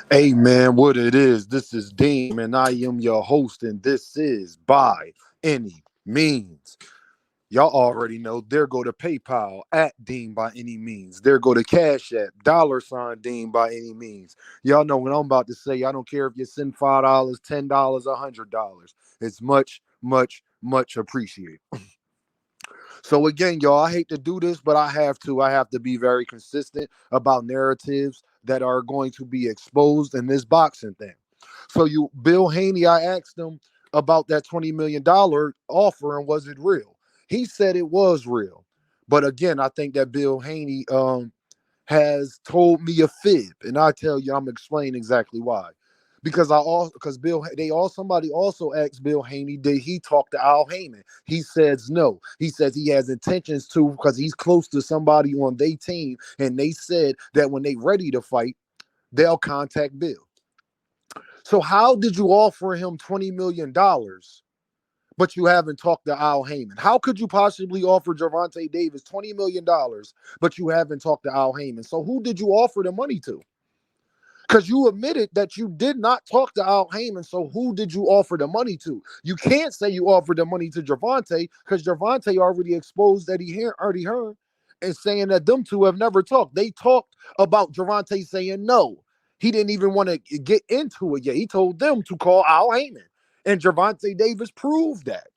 Hey man, what it is? This is Dean, and I am your host, and this is By Any Means. Y'all already know. There go to PayPal at Dean by any means. There go to Cash App $ Dean by any means. Y'all know what I'm about to say. I don't care if you send $5, $10, $100. It's much, much, much appreciated. So again, y'all, I hate to do this, but I have to. I have to be very consistent about narratives that are going to be exposed in this boxing thing. So Bill Haney, I asked him about that $20 million offer and was it real? He said it was real. But again, I think that Bill Haney has told me a fib, and I tell you, I'm explaining exactly why. Because somebody also asked Bill Haney, did he talk to Al Haymon? He says no. He says he has intentions to because he's close to somebody on their team, and they said that when they ready to fight, they'll contact Bill. So how did you offer him $20 million, but you haven't talked to Al Haymon? How could you possibly offer Gervonta Davis $20 million, but you haven't talked to Al Haymon? So who did you offer the money to? Because you admitted that you did not talk to Al Haymon. So who did you offer the money to? You can't say you offered the money to Gervonta because Gervonta already exposed that he already heard and saying that them two have never talked. They talked about Gervonta saying no. He didn't even want to get into it yet. He told them to call Al Haymon. And Gervonta Davis proved that.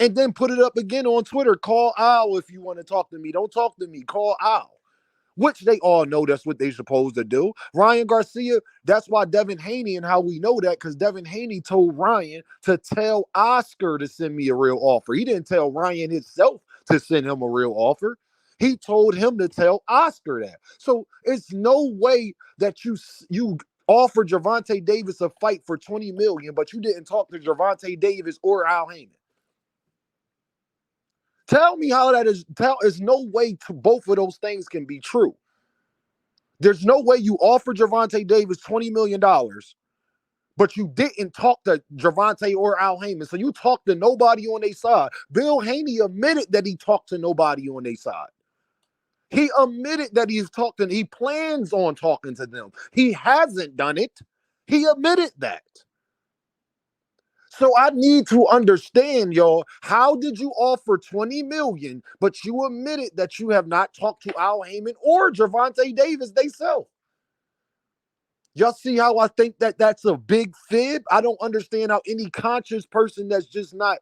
And then put it up again on Twitter. Call Al if you want to talk to me. Don't talk to me. Call Al. Which they all know that's what they're supposed to do. Ryan Garcia, that's why devinhaney, and how we know that, because devinhaney told Ryan to tell Oscar to send me a real offer. He didn't tell Ryan himself to send him a real offer. He told him to tell Oscar that. So it's no way that you offered Gervonta Davis a fight for $20 million, but you didn't talk to Gervonta Davis or Al Haymon. Tell me how that is. There's no way to both of those things can be true. There's no way you offered Gervonta Davis $20 million, but you didn't talk to Gervonta or Al Haymon. So you talked to nobody on their side. Bill Haney admitted that he talked to nobody on their side. He admitted that he's talking. He plans on talking to them. He hasn't done it. He admitted that. So I need to understand, y'all, how did you offer $20 million, but you admitted that you have not talked to Al Haymon or Gervonta Davis themselves? Y'all see how I think that that's a big fib? I don't understand how any conscious person that's just not,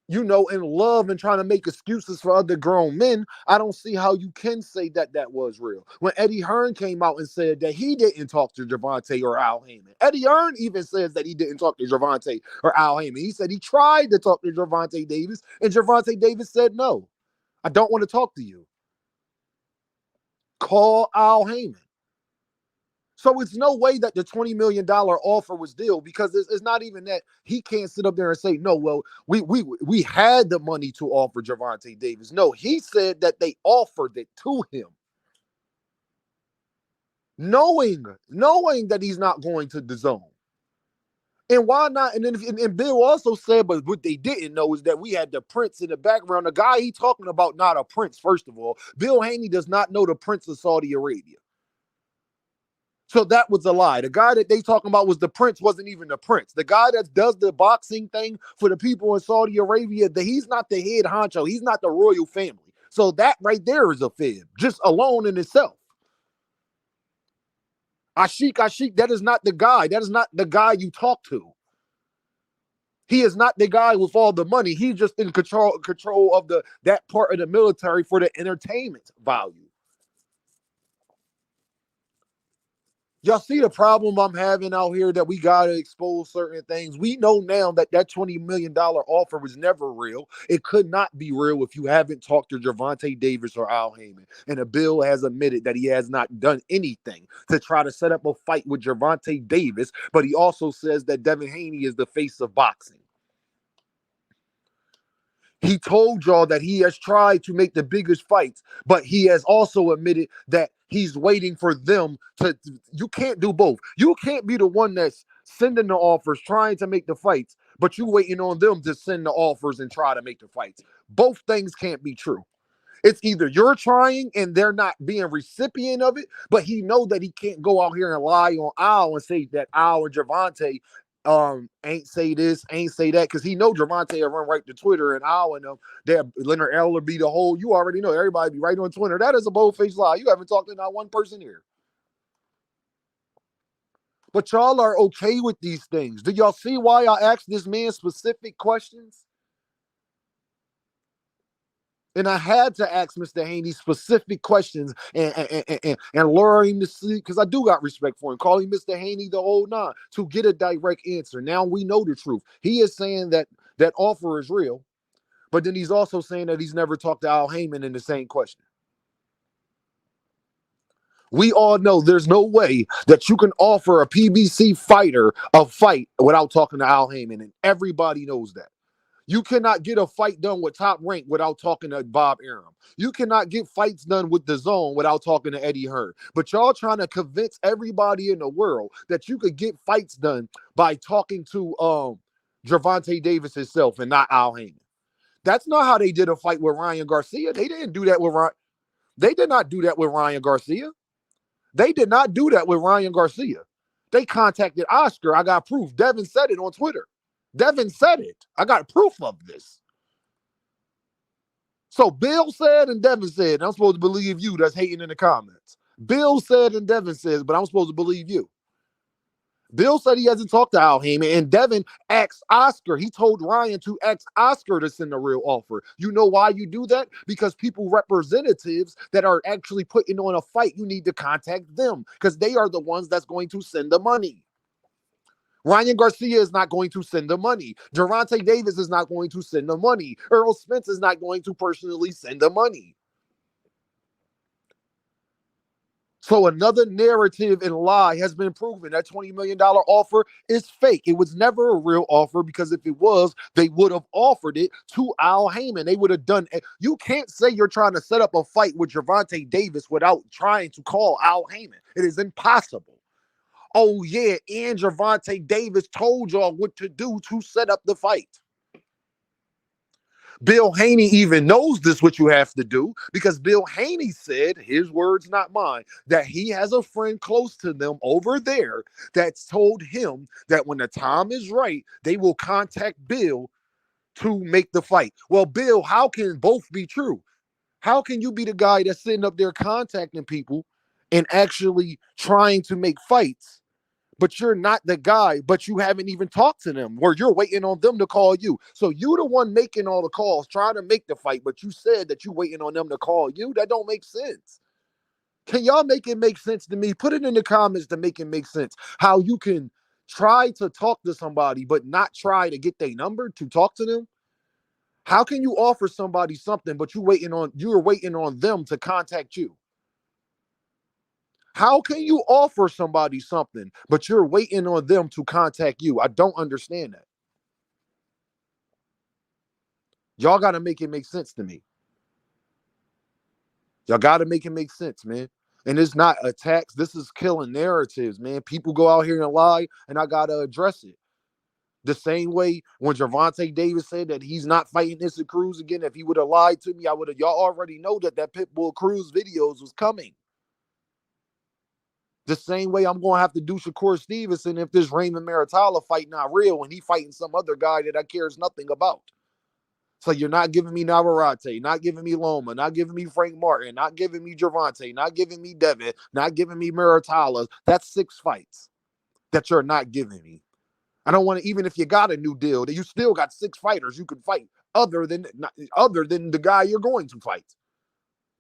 in love and trying to make excuses for other grown men, I don't see how you can say that that was real. When Eddie Hearn came out and said that he didn't talk to Gervonta or Al Haymon. Eddie Hearn even says that he didn't talk to Gervonta or Al Haymon. He said he tried to talk to Gervonta Davis, and Gervonta Davis said, no, I don't want to talk to you. Call Al Haymon. So it's no way that the $20 million offer was deal, because it's not even that. He can't sit up there and say, no, well, we had the money to offer Gervonta Davis. No, he said that they offered it to him. Knowing that he's not going to the zone. And why not? And then and Bill also said, but what they didn't know is that we had the prince in the background. The guy he talking about, not a prince, first of all. Bill Haney does not know the prince of Saudi Arabia. So that was a lie. The guy that they talking about was the prince, wasn't even the prince. The guy that does the boxing thing for the people in Saudi Arabia, he's not the head honcho. He's not the royal family. So that right there is a fib, just alone in itself. Ashik, that is not the guy. That is not the guy you talk to. He is not the guy with all the money. He's just in control of that part of the military for the entertainment value. Y'all see the problem I'm having out here, that we got to expose certain things. We know now that that $20 million offer was never real. It could not be real if you haven't talked to Gervonta Davis or Al Haymon. And the Bill has admitted that he has not done anything to try to set up a fight with Gervonta Davis, but he also says that devinhaney is the face of boxing. He told y'all that he has tried to make the biggest fights, but he has also admitted that he's waiting for them to. You can't do both. You can't be the one that's sending the offers, trying to make the fights, but you waiting on them to send the offers and try to make the fights. Both things can't be true. It's either you're trying and they're not being recipient of it, but he know that he can't go out here and lie on Al and say that Al and Gervonta ain't say this, ain't say that, because he know Gervonta will run right to Twitter and Al and them. That Leonard Eller be the whole. You already know everybody be right on Twitter. That is a bold-faced lie. You haven't talked to not one person here. But y'all are okay with these things. Do y'all see why I asked this man specific questions? And I had to ask Mr. Haney specific questions and lure him to see, because I do got respect for him, calling Mr. Haney the whole nine to get a direct answer. Now we know the truth. He is saying that that offer is real, but then he's also saying that he's never talked to Al Haymon in the same question. We all know there's no way that you can offer a PBC fighter a fight without talking to Al Haymon, and everybody knows that. You cannot get a fight done with Top Rank without talking to Bob Arum. You cannot get fights done with The Zone without talking to Eddie Hearn. But y'all trying to convince everybody in the world that you could get fights done by talking to Gervonta Davis himself and not Al Haymon. That's not how they did a fight with Ryan Garcia. They didn't do that with Ryan. They did not do that with Ryan Garcia. They did not do that with Ryan Garcia. They contacted Oscar. I got proof. Devin said it on Twitter. Devin said it. I got proof of this. So Bill said and Devin said, I'm supposed to believe you that's hating in the comments. Bill said and Devin says, but I'm supposed to believe you. Bill said he hasn't talked to Al Haymon, and Devin asked Oscar. He told Ryan to ask Oscar to send a real offer. You know why you do that? Because people, representatives that are actually putting on a fight, you need to contact them because they are the ones that's going to send the money. Ryan Garcia is not going to send the money. Gervonta Davis is not going to send the money. Earl Spence is not going to personally send the money. So another narrative and lie has been proven. That $20 million offer is fake. It was never a real offer, because if it was, they would have offered it to Al Haymon. They would have done it. You can't say you're trying to set up a fight with Gervonta Davis without trying to call Al Haymon. It is impossible. Oh, yeah, and Gervonta Davis told y'all what to do to set up the fight. Bill Haney even knows this, what you have to do, because Bill Haney said, his words, not mine, that he has a friend close to them over there that's told him that when the time is right, they will contact Bill to make the fight. Well, Bill, how can both be true? How can you be the guy that's sitting up there contacting people and actually trying to make fights, but you're not the guy, but you haven't even talked to them, or you're waiting on them to call you? So you the one making all the calls, trying to make the fight, but you said that you waiting on them to call you. That don't make sense. Can y'all make it make sense to me? Put it in the comments to make it make sense. How you can try to talk to somebody, but not try to get their number to talk to them? How can you offer somebody something, but you're waiting on them to contact you? How can you offer somebody something, but you're waiting on them to contact you? I don't understand that. Y'all got to make it make sense to me. Y'all got to make it make sense, man. And it's not attacks. This is killing narratives, man. People go out here and lie, and I got to address it. The same way when Gervonta Davis said that he's not fighting Issa Cruz again. If he would have lied to me, I would have. Y'all already know that Pitbull Cruz videos was coming. The same way I'm going to have to do Shakur Stevenson if this Raymond Maritala fight not real and he fighting some other guy that I cares nothing about. So you're not giving me Navarrete, not giving me Loma, not giving me Frank Martin, not giving me Gervonta, not giving me Devin, not giving me Maritala. That's 6 fights that you're not giving me. I don't want to, even if you got a new deal, that you still got 6 fighters you can fight other than the guy you're going to fight.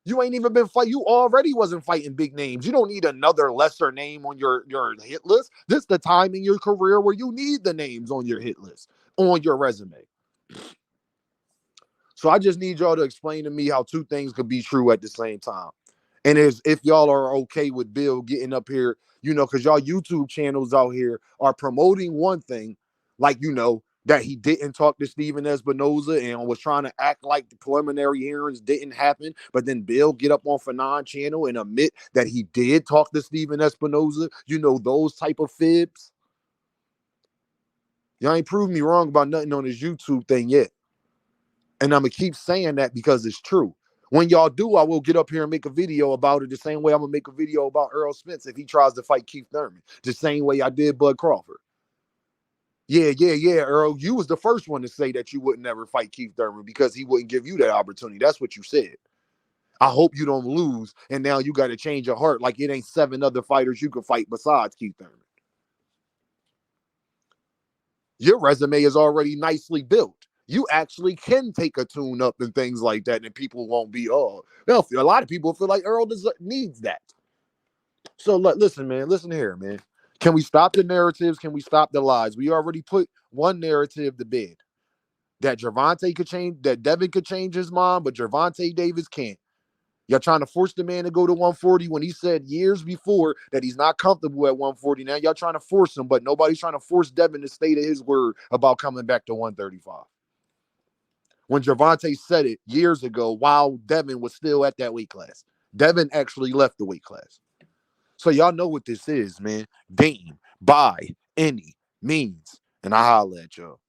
You ain't even been fighting. You already wasn't fighting big names. You don't need another lesser name on your hit list. This is the time in your career where you need the names on your hit list, on your resume. So I just need y'all to explain to me how 2 things could be true at the same time. And if y'all are okay with Bill getting up here, because y'all YouTube channels out here are promoting one thing, like, that he didn't talk to Stephen Espinoza and was trying to act like the preliminary hearings didn't happen. But then Bill get up on Fanon channel and admit that he did talk to Stephen Espinoza. Those type of fibs. Y'all ain't proved me wrong about nothing on this YouTube thing yet. And I'm going to keep saying that because it's true. When y'all do, I will get up here and make a video about it the same way I'm going to make a video about Earl Spence if he tries to fight Keith Thurman. The same way I did Bud Crawford. Yeah, Earl. You was the first one to say that you would never fight Keith Thurman because he wouldn't give you that opportunity. That's what you said. I hope you don't lose, and now you got to change your heart like it ain't 7 other fighters you can fight besides Keith Thurman. Your resume is already nicely built. You actually can take a tune up and things like that, and people won't be, a lot of people feel like Earl needs that. So listen, man, listen here, man. Can we stop the narratives? Can we stop the lies? We already put one narrative to bed. That Gervonta could change, that Devin could change his mind, but Gervonta Davis can't. Y'all trying to force the man to go to 140 when he said years before that he's not comfortable at 140. Now y'all trying to force him, but nobody's trying to force Devin to stay to his word about coming back to 135. When Gervonta said it years ago while Devin was still at that weight class. Devin actually left the weight class. So y'all know what this is, man. Dame, by any means. And I holla at y'all.